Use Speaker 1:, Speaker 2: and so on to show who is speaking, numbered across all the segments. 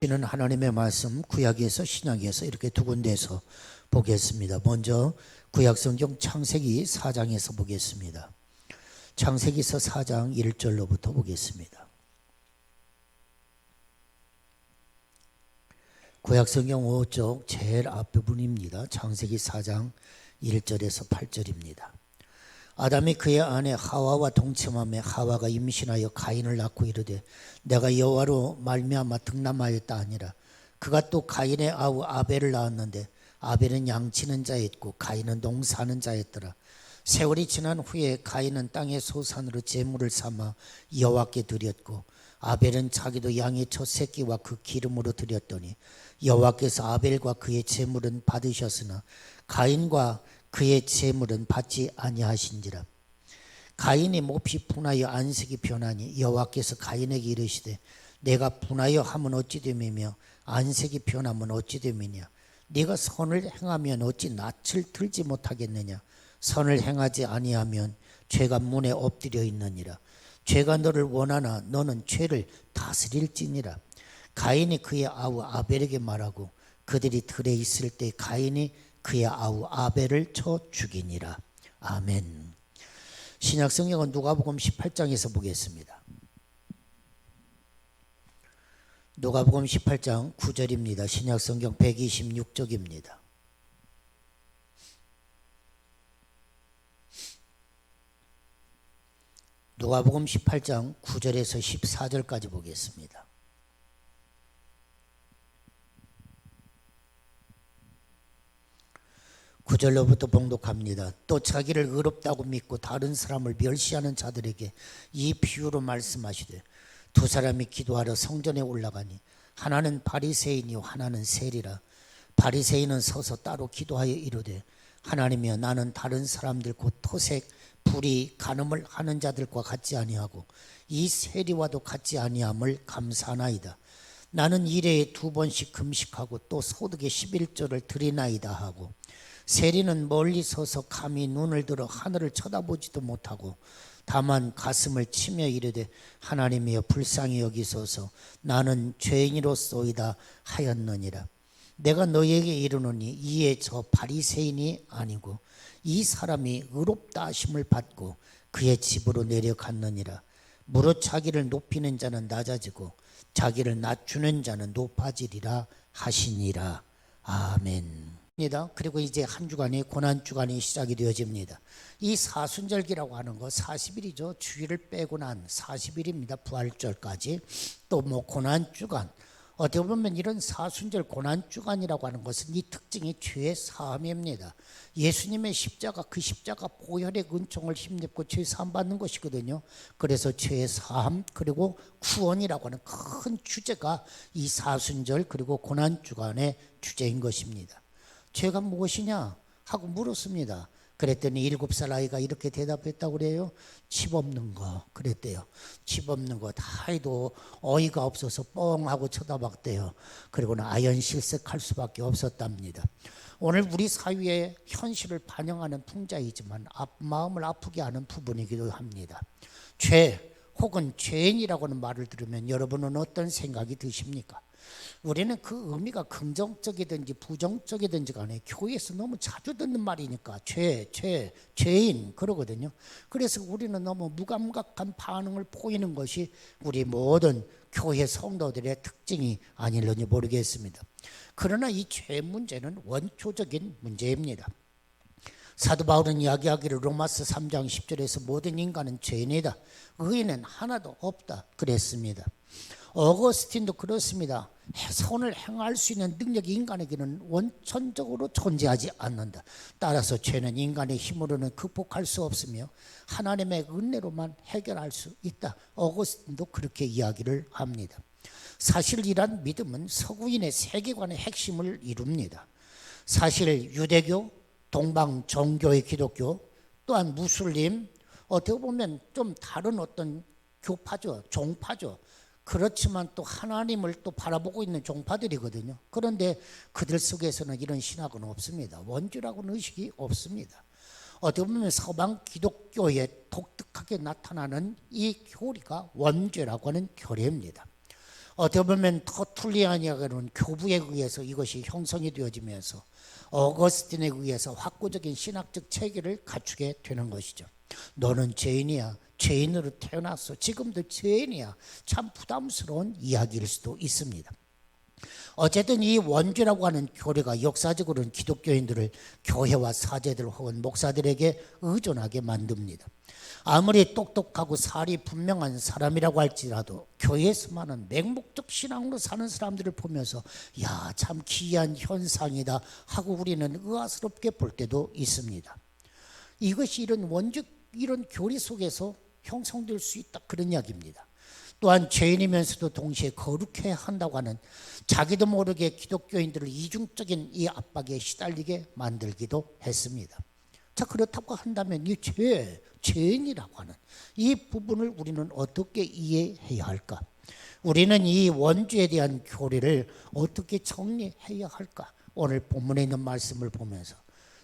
Speaker 1: 주시는 하나님의 말씀 구약에서 신약에서 이렇게 두 군데에서 보겠습니다. 먼저 구약성경 창세기 4장에서 보겠습니다. 창세기서 4장 1절로부터 보겠습니다. 구약성경 5쪽 제일 앞부분입니다. 창세기 4장 1절에서 8절입니다. 아담이 그의 아내 하와와 동침하며 하와가 임신하여 가인을 낳고 이르되 내가 여호와로 말미암아 득남하였다 하니라. 그가 또 가인의 아우 아벨을 낳았는데 아벨은 양치는 자였고 가인은 농사하는 자였더라. 세월이 지난 후에 가인은 땅의 소산으로 제물을 삼아 여호와께 드렸고 아벨은 자기도 양의 첫 새끼와 그 기름으로 드렸더니 여호와께서 아벨과 그의 제물은 받으셨으나 가인과 그의 제물은 받지 아니하신지라. 가인이 몹시 분하여 안색이 변하니 여호와께서 가인에게 이르시되 내가 분하여 하면 어찌 됨이며 안색이 변하면 어찌 됨이냐. 네가 선을 행하면 어찌 낯을 들지 못하겠느냐. 선을 행하지 아니하면 죄가 문에 엎드려 있느니라. 죄가 너를 원하나 너는 죄를 다스릴지니라. 가인이 그의 아우 아벨에게 말하고 그들이 들에 있을 때 가인이 그의 아우 아벨을 쳐 죽이니라. 아멘. 신약성경은 누가복음 18장에서 보겠습니다. 누가복음 18장 9절입니다. 신약성경 126쪽입니다. 누가복음 18장 9절에서 14절까지 보겠습니다. 구절로부터 봉독합니다. 또 자기를 의롭다고 믿고 다른 사람을 멸시하는 자들에게 이 비유로 말씀하시되 두 사람이 기도하러 성전에 올라가니 하나는 바리새인이요 하나는 세리라. 바리새인은 서서 따로 기도하여 이르되 하나님이여 나는 다른 사람들 곧 토색 불의 간음을 하는 자들과 같지 아니하고 이 세리와도 같지 아니함을 감사하나이다. 나는 일회에 2번씩 금식하고 또 소득의 11조를 드리나이다 하고 세리는 멀리 서서 감히 눈을 들어 하늘을 쳐다보지도 못하고 다만 가슴을 치며 이르되 하나님이여 불쌍히 여기소서 나는 죄인이로소이다 하였느니라. 내가 너희에게 이르노니 이에 저 바리새인이 아니고 이 사람이 의롭다 하심을 받고 그의 집으로 내려갔느니라. 무릇 자기를 높이는 자는 낮아지고 자기를 낮추는 자는 높아지리라 하시니라. 아멘. 그리고 이제 한 주간이 고난주간이 시작이 되어집니다. 이 사순절기라고 하는 거 40일이죠. 주일을 빼고 난 40일입니다. 부활절까지. 또 뭐 고난주간, 어떻게 보면 이런 사순절 고난주간이라고 하는 것은 이 특징이 죄 사함입니다. 예수님의 십자가, 그 십자가 보혈의 은총을 힘입고 죄 사함 받는 것이거든요. 그래서 죄 사함 그리고 구원이라고 하는 큰 주제가 이 사순절 그리고 고난주간의 주제인 것입니다. 죄가 무엇이냐 하고 물었습니다. 그랬더니 7살 아이가 이렇게 대답했다고 그래요. 집 없는 거 그랬대요. 집 없는 거 다 해도 어이가 없어서 뻥하고 쳐다봤대요. 그리고는 아연실색할 수밖에 없었답니다. 오늘 우리 사회의 현실을 반영하는 풍자이지만 마음을 아프게 하는 부분이기도 합니다. 죄 혹은 죄인이라고 하는 말을 들으면 여러분은 어떤 생각이 드십니까? 우리는 그 의미가 긍정적이든지 부정적이든지 간에 교회에서 너무 자주 듣는 말이니까 죄인 그러거든요. 그래서 우리는 너무 무감각한 반응을 보이는 것이 우리 모든 교회 성도들의 특징이 아닐런지 모르겠습니다. 그러나 이 죄 문제는 원초적인 문제입니다. 사도 바울은 이야기하기를 로마서 3장 10절에서 모든 인간은 죄인이다. 의인은 하나도 없다 그랬습니다. 어거스틴도 그렇습니다. 선을 행할 수 있는 능력이 인간에게는 원천적으로 존재하지 않는다. 따라서 죄는 인간의 힘으로는 극복할 수 없으며 하나님의 은혜로만 해결할 수 있다. 어거스틴도 그렇게 이야기를 합니다. 사실 이러한 믿음은 서구인의 세계관의 핵심을 이룹니다. 사실 유대교, 동방 정교의 기독교, 또한 무슬림, 어떻게 보면 좀 다른 어떤 교파죠, 종파죠. 그렇지만 또 하나님을 또 바라보고 있는 종파들이거든요. 그런데 그들 속에서는 이런 신학은 없습니다. 원죄라고는 의식이 없습니다. 어떻게 보면 서방 기독교에 독특하게 나타나는 이 교리가 원죄라고 하는 교리입니다. 어떻게 보면 터툴리안이라는 교부에 의해서 이것이 형성이 되어지면서 어거스틴에 의해서 확고적인 신학적 체계를 갖추게 되는 것이죠. 너는 죄인이야. 죄인으로 태어났어. 지금도 죄인이야. 참 부담스러운 이야기일 수도 있습니다. 어쨌든 이 원죄라고 하는 교리가 역사적으로는 기독교인들을 교회와 사제들 혹은 목사들에게 의존하게 만듭니다. 아무리 똑똑하고 살이 분명한 사람이라고 할지라도 교회에서만은 맹목적 신앙으로 사는 사람들을 보면서 야, 참 기이한 현상이다 하고 우리는 의아스럽게 볼 때도 있습니다. 이것이 이런 원죄, 이런 교리 속에서 형성될 수 있다, 그런 이야기입니다. 또한 죄인이면서도 동시에 거룩해야 한다고 하는 자기도 모르게 기독교인들을 이중적인 이 압박에 시달리게 만들기도 했습니다. 자, 그렇다고 한다면 이 죄인이라고 하는 이 부분을 우리는 어떻게 이해해야 할까? 우리는 이 원죄에 대한 교리를 어떻게 정리해야 할까? 오늘 본문에 있는 말씀을 보면서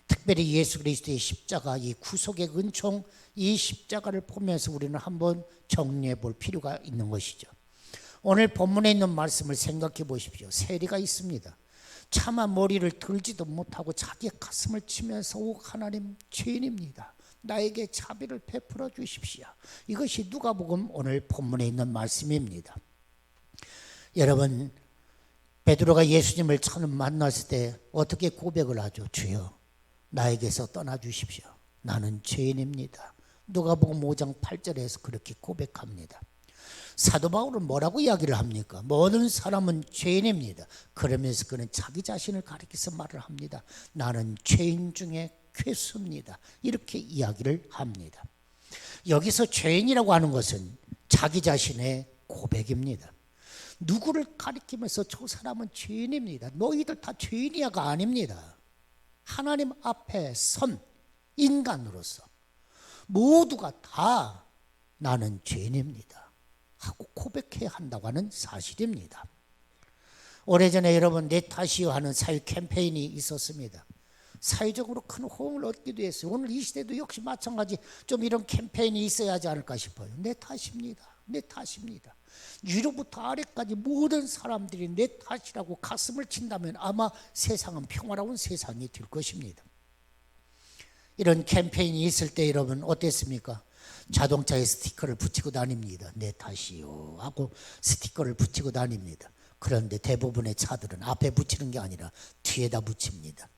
Speaker 1: 특별히 예수 그리스도의 십자가, 이 구속의 은총, 이 십자가를 보면서 우리는 한번 정리해 볼 필요가 있는 것이죠. 오늘 본문에 있는 말씀을 생각해 보십시오. 세리가 있습니다. 차마 머리를 들지도 못하고 자기 가슴을 치면서 오 하나님, 죄인입니다. 나에게 자비를 베풀어 주십시오. 이것이 누가복음 오늘 본문에 있는 말씀입니다. 여러분, 베드로가 예수님을 처음 만났을 때 어떻게 고백을 하죠? 주여, 나에게서 떠나 주십시오. 나는 죄인입니다. 누가복음 5장 8절에서 그렇게 고백합니다. 사도 바울은 뭐라고 이야기를 합니까? 모든 사람은 죄인입니다. 그러면서 그는 자기 자신을 가리켜서 말을 합니다. 나는 죄인 중에 괴수입니다. 이렇게 이야기를 합니다. 여기서 죄인이라고 하는 것은 자기 자신의 고백입니다. 누구를 가리키면서 저 사람은 죄인입니다. 너희들 다 죄인이야가 아닙니다. 하나님 앞에 선 인간으로서 모두가 다 나는 죄인입니다 하고 고백해야 한다고 하는 사실입니다. 오래전에 여러분 내 탓이요 하는 사회 캠페인이 있었습니다. 사회적으로 큰 호응을 얻기도 했어요. 오늘 이 시대도 역시 마찬가지 좀 이런 캠페인이 있어야 하지 않을까 싶어요. 내 탓입니다. 내 탓입니다. 위로부터 아래까지 모든 사람들이 내 탓이라고 가슴을 친다면 아마 세상은 평화로운 세상이 될 것입니다. 이런 캠페인이 있을 때 여러분 어땠습니까? 자동차에 스티커를 붙이고 다닙니다. 내 탓이요 하고 스티커를 붙이고 다닙니다. 그런데 대부분의 차들은 앞에 붙이는 게 아니라 뒤에다 붙입니다.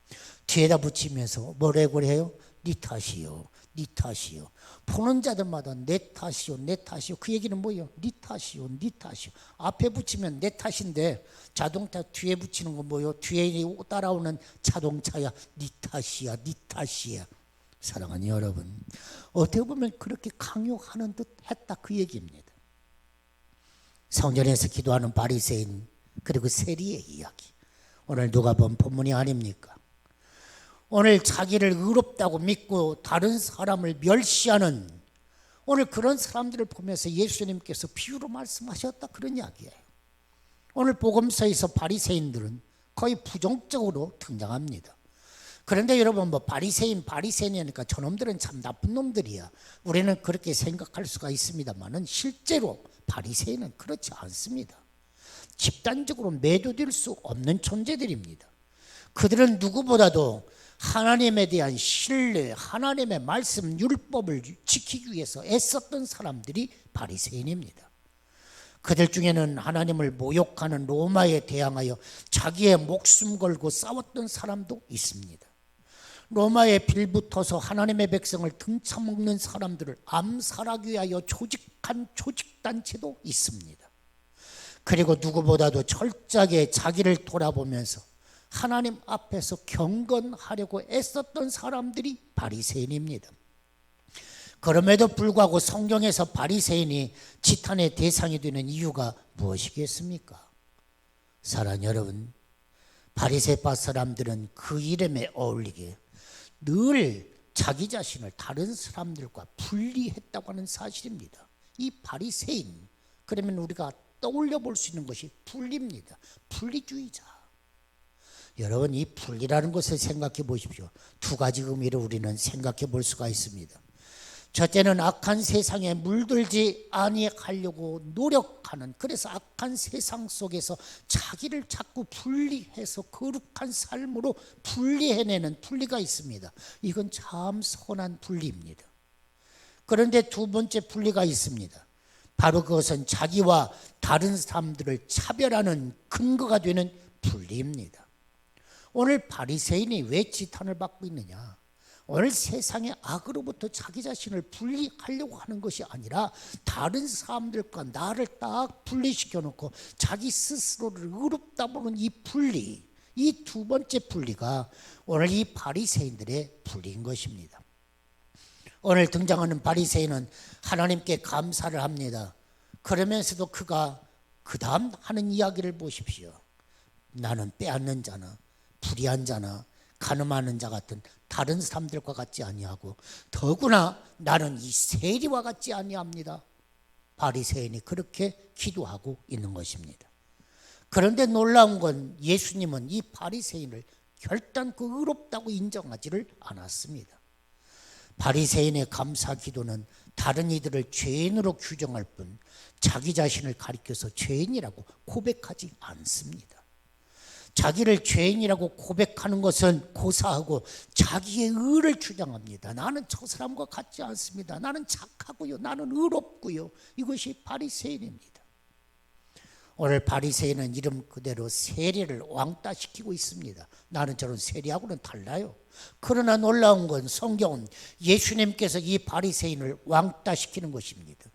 Speaker 1: 뒤에다 붙이면서 뭐라고 해요? 네 탓이요, 네 탓이요. 보는 자들마다 내 탓이요, 내 탓이요. 그 얘기는 뭐예요? 네 탓이요, 네 탓이요. 앞에 붙이면 내 탓인데 자동차 뒤에 붙이는 건 뭐예요? 뒤에 따라오는 자동차야, 네 탓이야, 네 탓이야. 사랑하는 여러분, 어떻게 보면 그렇게 강요하는 듯 했다, 그 얘기입니다. 성전에서 기도하는 바리새인 그리고 세리의 이야기, 오늘 누가 본 본문이 아닙니까? 오늘 자기를 의롭다고 믿고 다른 사람을 멸시하는 오늘 그런 사람들을 보면서 예수님께서 비유로 말씀하셨다, 그런 이야기예요. 오늘 복음서에서 바리새인들은 거의 부정적으로 등장합니다. 그런데 여러분, 뭐 바리새인이니까 저놈들은 참 나쁜 놈들이야, 우리는 그렇게 생각할 수가 있습니다만은 실제로 바리새인은 그렇지 않습니다. 집단적으로 매도될 수 없는 존재들입니다. 그들은 누구보다도 하나님에 대한 신뢰, 하나님의 말씀, 율법을 지키기 위해서 애썼던 사람들이 바리새인입니다. 그들 중에는 하나님을 모욕하는 로마에 대항하여 자기의 목숨 걸고 싸웠던 사람도 있습니다. 로마에 빌붙어서 하나님의 백성을 등쳐먹는 사람들을 암살하기 위하여 조직한 조직단체도 있습니다. 그리고 누구보다도 철저하게 자기를 돌아보면서 하나님 앞에서 경건하려고 애썼던 사람들이 바리새인입니다. 그럼에도 불구하고 성경에서 바리새인이 지탄의 대상이 되는 이유가 무엇이겠습니까? 사랑하는 여러분, 바리새파 사람들은 그 이름에 어울리게 늘 자기 자신을 다른 사람들과 분리했다고 하는 사실입니다. 이 바리새인, 그러면 우리가 떠올려 볼 수 있는 것이 분리입니다. 분리주의자. 여러분, 이 분리라는 것을 생각해 보십시오. 두 가지 의미로 우리는 생각해 볼 수가 있습니다. 첫째는 악한 세상에 물들지 아니하려고 노력하는, 그래서 악한 세상 속에서 자기를 자꾸 분리해서 거룩한 삶으로 분리해내는 분리가 있습니다. 이건 참 선한 분리입니다. 그런데 두 번째 분리가 있습니다. 바로 그것은 자기와 다른 사람들을 차별하는 근거가 되는 분리입니다. 오늘 바리새인이 왜 지탄을 받고 있느냐? 오늘 세상의 악으로부터 자기 자신을 분리하려고 하는 것이 아니라 다른 사람들과 나를 딱 분리시켜 놓고 자기 스스로를 의롭다 보는 이 분리, 이 두 번째 분리가 오늘 이 바리새인들의 분리인 것입니다. 오늘 등장하는 바리새인은 하나님께 감사를 합니다. 그러면서도 그가 그 다음 하는 이야기를 보십시오. 나는 빼앗는 자나 불의한 자나 가늠하는 자 같은 다른 사람들과 같지 아니하고 더구나 나는 이 세리와 같지 아니합니다. 바리새인이 그렇게 기도하고 있는 것입니다. 그런데 놀라운 건 예수님은 이 바리새인을 결단코 의롭다고 인정하지를 않았습니다. 바리새인의 감사 기도는 다른 이들을 죄인으로 규정할 뿐 자기 자신을 가리켜서 죄인이라고 고백하지 않습니다. 자기를 죄인이라고 고백하는 것은 고사하고 자기의 의를 주장합니다. 나는 저 사람과 같지 않습니다. 나는 착하고요. 나는 의롭고요. 이것이 바리새인입니다. 오늘 바리새인은 이름 그대로 세리를 왕따시키고 있습니다. 나는 저런 세리하고는 달라요. 그러나 놀라운 건 성경은 예수님께서 이 바리새인을 왕따시키는 것입니다.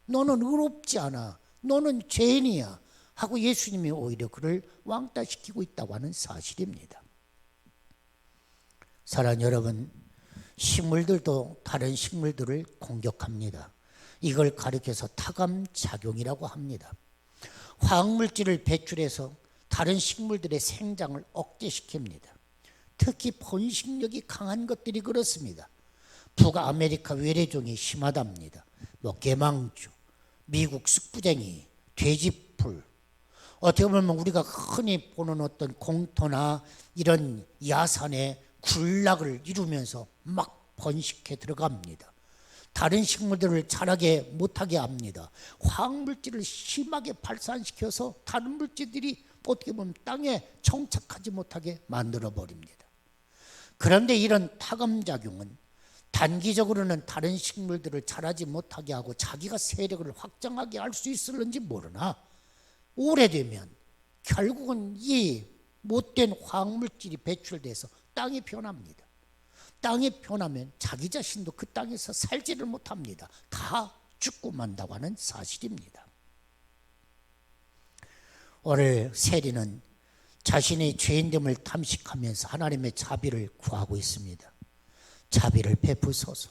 Speaker 1: 너는 의롭지 않아. 너는 죄인이야. 하고 예수님이 오히려 그를 왕따시키고 있다고 하는 사실입니다. 사랑하는 여러분, 식물들도 다른 식물들을 공격합니다. 이걸 가리켜서 타감작용이라고 합니다. 화학물질을 배출해서 다른 식물들의 생장을 억제시킵니다. 특히 번식력이 강한 것들이 그렇습니다. 북아메리카 외래종이 심하답니다. 개망주, 미국 쑥부쟁이, 돼지풀, 어떻게 보면 우리가 흔히 보는 어떤 공터나 이런 야산에 군락을 이루면서 막 번식해 들어갑니다. 다른 식물들을 자라게 못하게 합니다. 화학물질을 심하게 발산시켜서 다른 물질들이 어떻게 보면 땅에 정착하지 못하게 만들어 버립니다. 그런데 이런 타감작용은 단기적으로는 다른 식물들을 자라지 못하게 하고 자기가 세력을 확장하게 할 수 있을는지 모르나 오래되면 결국은 이 못된 화학물질이 배출돼서 땅이 변합니다. 땅이 변하면 자기 자신도 그 땅에서 살지를 못합니다. 다 죽고 만다고 하는 사실입니다. 오늘 세리는 자신의 죄인됨을 탐식하면서 하나님의 자비를 구하고 있습니다. 자비를 베푸소서.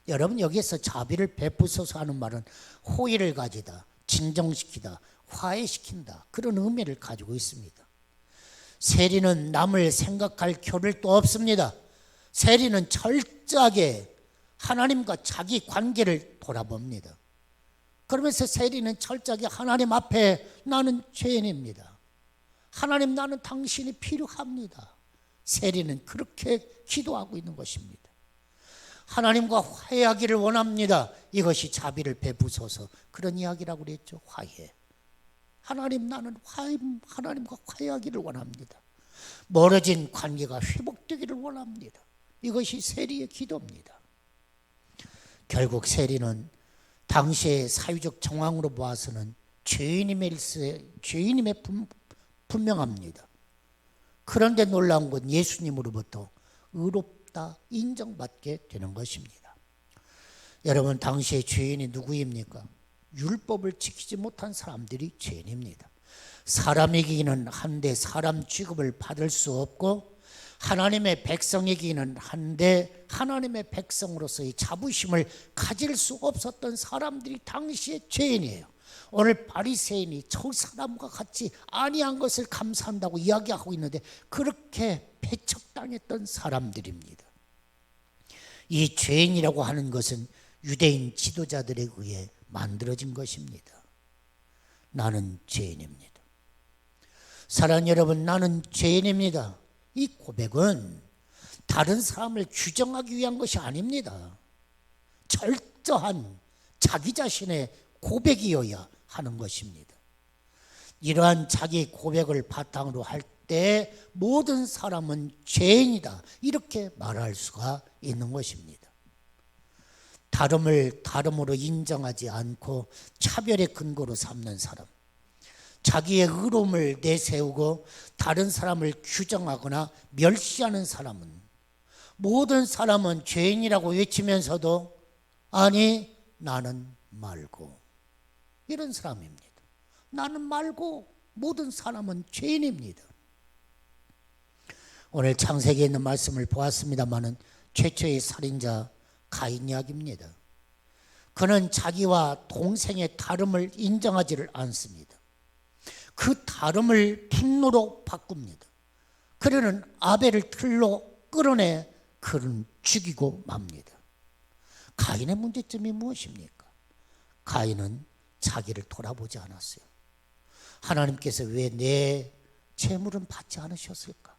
Speaker 1: 여러분, 여기에서 자비를 베푸소서 하는 말은 호의를 가지다, 진정시키다, 화해시킨다, 그런 의미를 가지고 있습니다. 세리는 남을 생각할 겨를도 없습니다. 세리는 철저하게 하나님과 자기 관계를 돌아봅니다. 그러면서 세리는 철저하게 하나님 앞에 나는 죄인입니다. 하나님, 나는 당신이 필요합니다. 세리는 그렇게 기도하고 있는 것입니다. 하나님과 화해하기를 원합니다. 이것이 자비를 베푸소서, 그런 이야기라고 그랬죠. 화해. 하나님, 나는 하나님과 화해하기를 원합니다. 멀어진 관계가 회복되기를 원합니다. 이것이 세리의 기도입니다. 결국 세리는 당시의 사회적 정황으로 보아서는 죄인임의 분명합니다. 그런데 놀라운 건 예수님으로부터 의롭다 인정받게 되는 것입니다. 여러분, 당시의 죄인이 누구입니까? 율법을 지키지 못한 사람들이 죄인입니다. 사람에게는 한데 사람 취급을 받을 수 없고 하나님의 백성에게는 한데 하나님의 백성으로서의 자부심을 가질 수 없었던 사람들이 당시의 죄인이에요. 오늘 바리새인이 저 사람과 같이 아니한 것을 감사한다고 이야기하고 있는데 그렇게 배척당했던 사람들입니다. 이 죄인이라고 하는 것은 유대인 지도자들에 의해 만들어진 것입니다. 나는 죄인입니다. 사랑하는 여러분, 나는 죄인입니다. 이 고백은 다른 사람을 규정하기 위한 것이 아닙니다. 철저한 자기 자신의 고백이어야 하는 것입니다. 이러한 자기 고백을 바탕으로 할 때 모든 사람은 죄인이다, 이렇게 말할 수가 있는 것입니다. 다름을 다름으로 인정하지 않고 차별의 근거로 삼는 사람, 자기의 의로움을 내세우고 다른 사람을 규정하거나 멸시하는 사람은, 모든 사람은 죄인이라고 외치면서도 아니 나는 말고, 이런 사람입니다. 나는 말고 모든 사람은 죄인입니다. 오늘 창세기에 있는 말씀을 보았습니다마는 최초의 살인자 가인 이야기입니다. 그는 자기와 동생의 다름을 인정하지를 않습니다. 그 다름을 분노로 바꿉니다. 그는 아벨을 틀로 끌어내 그를 죽이고 맙니다. 가인의 문제점이 무엇입니까? 가인은 자기를 돌아보지 않았어요. 하나님께서 왜 내 재물은 받지 않으셨을까?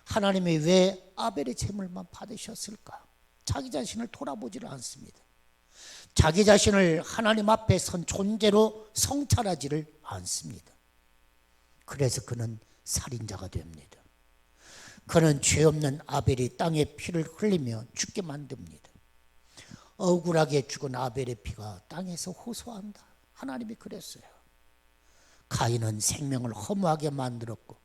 Speaker 1: 하나님이 왜 아벨의 재물만 받으셨을까? 자기 자신을 돌아보지를 않습니다. 자기 자신을 하나님 앞에 선 존재로 성찰하지를 않습니다. 그래서 그는 살인자가 됩니다. 그는 죄 없는 아벨이 땅에 피를 흘리며 죽게 만듭니다. 억울하게 죽은 아벨의 피가 땅에서 호소한다. 하나님이 그랬어요. 가인은 생명을 허무하게 만들었고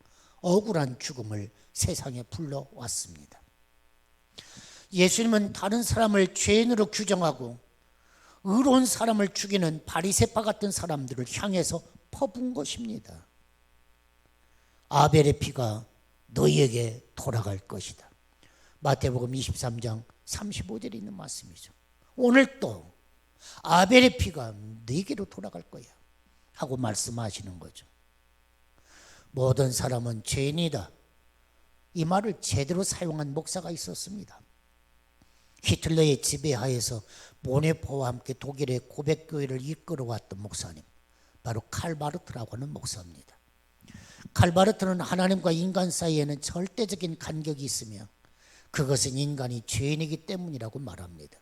Speaker 1: 억울한 죽음을 세상에 불러왔습니다. 예수님은 다른 사람을 죄인으로 규정하고 의로운 사람을 죽이는 바리새파 같은 사람들을 향해서 퍼부은 것입니다. 아벨의 피가 너희에게 돌아갈 것이다. 마태복음 23장 35절에 있는 말씀이죠. 오늘 또 아벨의 피가 너희에게로 돌아갈 거야 하고 말씀하시는 거죠. 모든 사람은 죄인이다, 이 말을 제대로 사용한 목사가 있었습니다. 히틀러의 지배하에서 모네포와 함께 독일의 고백교회를 이끌어왔던 목사님, 바로 칼 바르트라고 하는 목사입니다. 칼 바르트는 하나님과 인간 사이에는 절대적인 간격이 있으며 그것은 인간이 죄인이기 때문이라고 말합니다.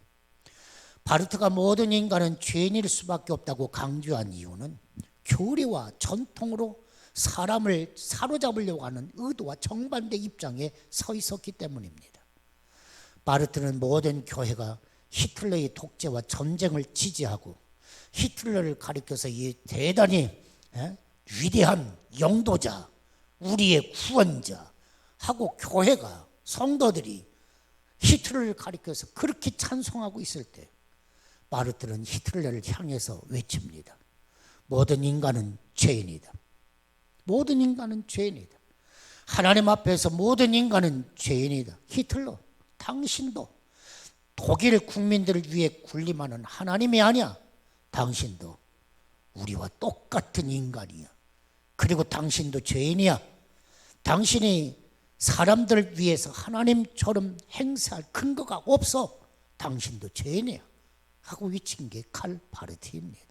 Speaker 1: 바르트가 모든 인간은 죄인일 수밖에 없다고 강조한 이유는 교리와 전통으로 사람을 사로잡으려고 하는 의도와 정반대 입장에 서 있었기 때문입니다. 바르트는 모든 교회가 히틀러의 독재와 전쟁을 지지하고 히틀러를 가리켜서 이 대단히 위대한 영도자, 우리의 구원자 하고 교회가, 성도들이 히틀러를 가리켜서 그렇게 찬송하고 있을 때 바르트는 히틀러를 향해서 외칩니다. 모든 인간은 죄인이다. 모든 인간은 죄인이다. 하나님 앞에서 모든 인간은 죄인이다. 히틀러, 당신도 독일 국민들을 위해 군림하는 하나님이 아니야. 당신도 우리와 똑같은 인간이야. 그리고 당신도 죄인이야. 당신이 사람들을 위해서 하나님처럼 행세할 근거가 없어. 당신도 죄인이야 하고 외친 게 칼 바르트입니다.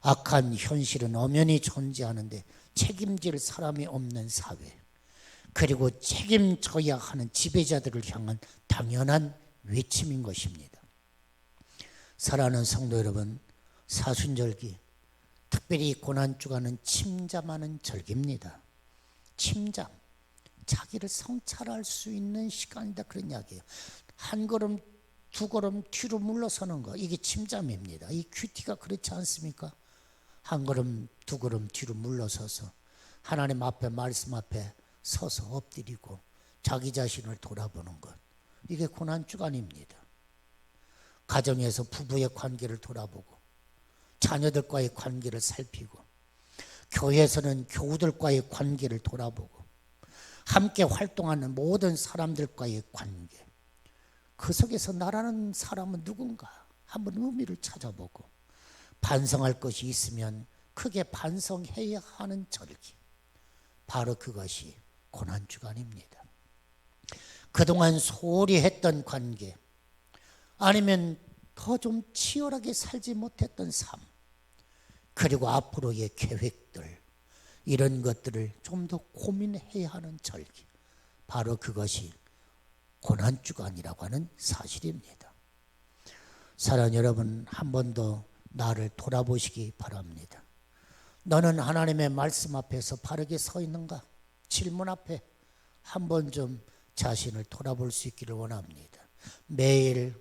Speaker 1: 악한 현실은 엄연히 존재하는데 책임질 사람이 없는 사회, 그리고 책임져야 하는 지배자들을 향한 당연한 외침인 것입니다. 사랑하는 성도 여러분, 사순절기, 특별히 고난주간은 침잠하는 절기입니다. 침잠, 자기를 성찰할 수 있는 시간이다, 그런 이야기예요. 한 걸음 두 걸음 뒤로 물러서는 거, 이게 침잠입니다. 이 큐티가 그렇지 않습니까? 한 걸음 두 걸음 뒤로 물러서서 하나님 앞에, 말씀 앞에 서서 엎드리고 자기 자신을 돌아보는 것, 이게 고난주간입니다. 가정에서 부부의 관계를 돌아보고 자녀들과의 관계를 살피고 교회에서는 교우들과의 관계를 돌아보고 함께 활동하는 모든 사람들과의 관계, 그 속에서 나라는 사람은 누군가 한번 의미를 찾아보고 반성할 것이 있으면 크게 반성해야 하는 절기, 바로 그것이 고난주간입니다. 그동안 소홀히 했던 관계, 아니면 더 좀 치열하게 살지 못했던 삶, 그리고 앞으로의 계획들, 이런 것들을 좀 더 고민해야 하는 절기, 바로 그것이 고난주간이라고 하는 사실입니다. 사랑하는 여러분, 한 번 더 나를 돌아보시기 바랍니다. 너는 하나님의 말씀 앞에서 바르게 서 있는가? 질문 앞에 한 번 좀 자신을 돌아볼 수 있기를 원합니다. 매일,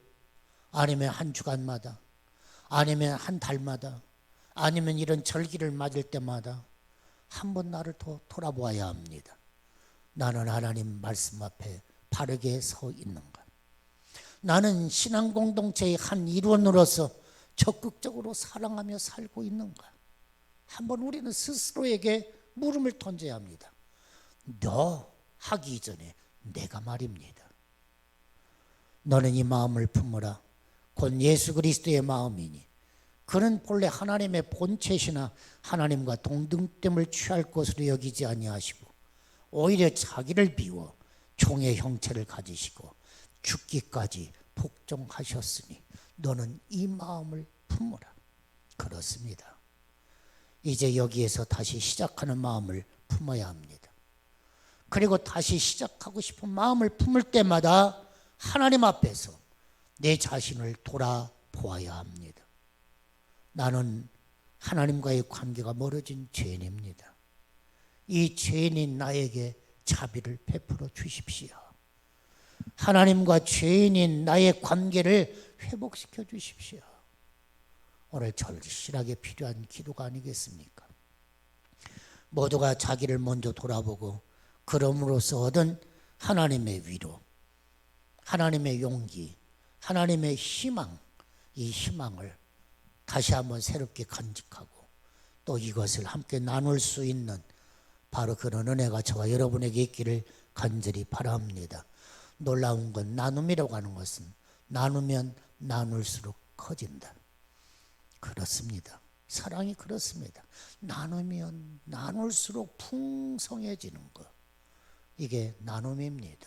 Speaker 1: 아니면 한 주간마다, 아니면 한 달마다, 아니면 이런 절기를 맞을 때마다 한 번 나를 돌아보아야 합니다. 나는 하나님 말씀 앞에 바르게 서 있는가? 나는 신앙 공동체의 한 일원으로서 적극적으로 사랑하며 살고 있는가? 한번 우리는 스스로에게 물음을 던져야 합니다. 너 하기 전에 내가 말입니다. 너는 이 마음을 품으라. 곧 예수 그리스도의 마음이니 그는 본래 하나님의 본체시나 하나님과 동등됨을 취할 것으로 여기지 아니하시고 오히려 자기를 비워 종의 형체를 가지시고 죽기까지 복종하셨으니 너는 이 마음을 품으라. 그렇습니다. 이제 여기에서 다시 시작하는 마음을 품어야 합니다. 그리고 다시 시작하고 싶은 마음을 품을 때마다 하나님 앞에서 내 자신을 돌아보아야 합니다. 나는 하나님과의 관계가 멀어진 죄인입니다. 이 죄인인 나에게 자비를 베풀어 주십시오. 하나님과 죄인인 나의 관계를 회복시켜 주십시오. 오늘 절실하게 필요한 기도가 아니겠습니까? 모두가 자기를 먼저 돌아보고 그럼으로써 얻은 하나님의 위로, 하나님의 용기, 하나님의 희망, 이 희망을 다시 한번 새롭게 간직하고 또 이것을 함께 나눌 수 있는 바로 그런 은혜가 저와 여러분에게 있기를 간절히 바랍니다. 놀라운 건 나눔이라고 하는 것은 나누면 나눌수록 커진다. 그렇습니다. 사랑이 그렇습니다. 나누면 나눌수록 풍성해지는 것. 이게 나눔입니다.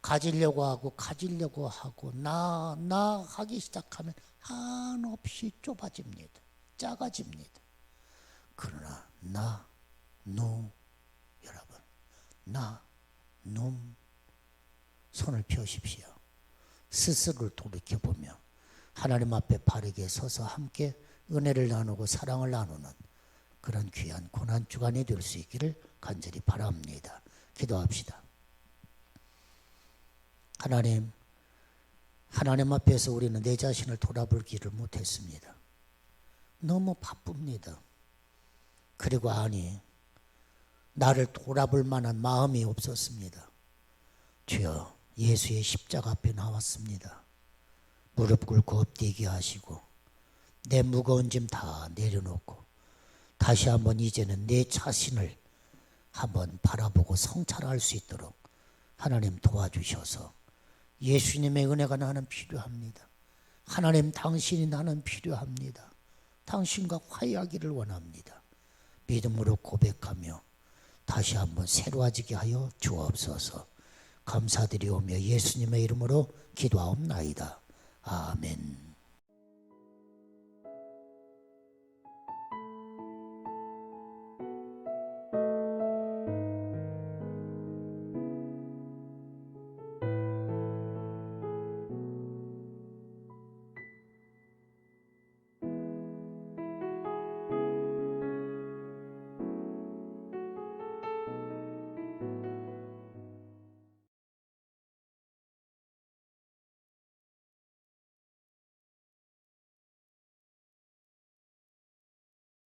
Speaker 1: 가지려고 하고 나 하기 시작하면 한없이 좁아집니다. 작아집니다. 그러나 여러분, 손을 펴십시오. 스스로를 돌이켜보며 하나님 앞에 바르게 서서 함께 은혜를 나누고 사랑을 나누는 그런 귀한 고난주간이 될 수 있기를 간절히 바랍니다. 기도합시다. 하나님 앞에서 우리는 내 자신을 돌아볼 길을 못했습니다. 너무 바쁩니다. 그리고 나를 돌아볼 만한 마음이 없었습니다. 주여, 예수의 십자가 앞에 나왔습니다. 무릎 꿇고 엎드리게 하시고 내 무거운 짐 다 내려놓고 다시 한번 이제는 내 자신을 한번 바라보고 성찰할 수 있도록 하나님 도와주셔서 예수님의 은혜가 나는 필요합니다. 하나님 당신이 나는 필요합니다. 당신과 화해하기를 원합니다. 믿음으로 고백하며 다시 한번 새로워지게 하여 주옵소서. 감사드리오며 예수님의 이름으로 기도하옵나이다. 아멘.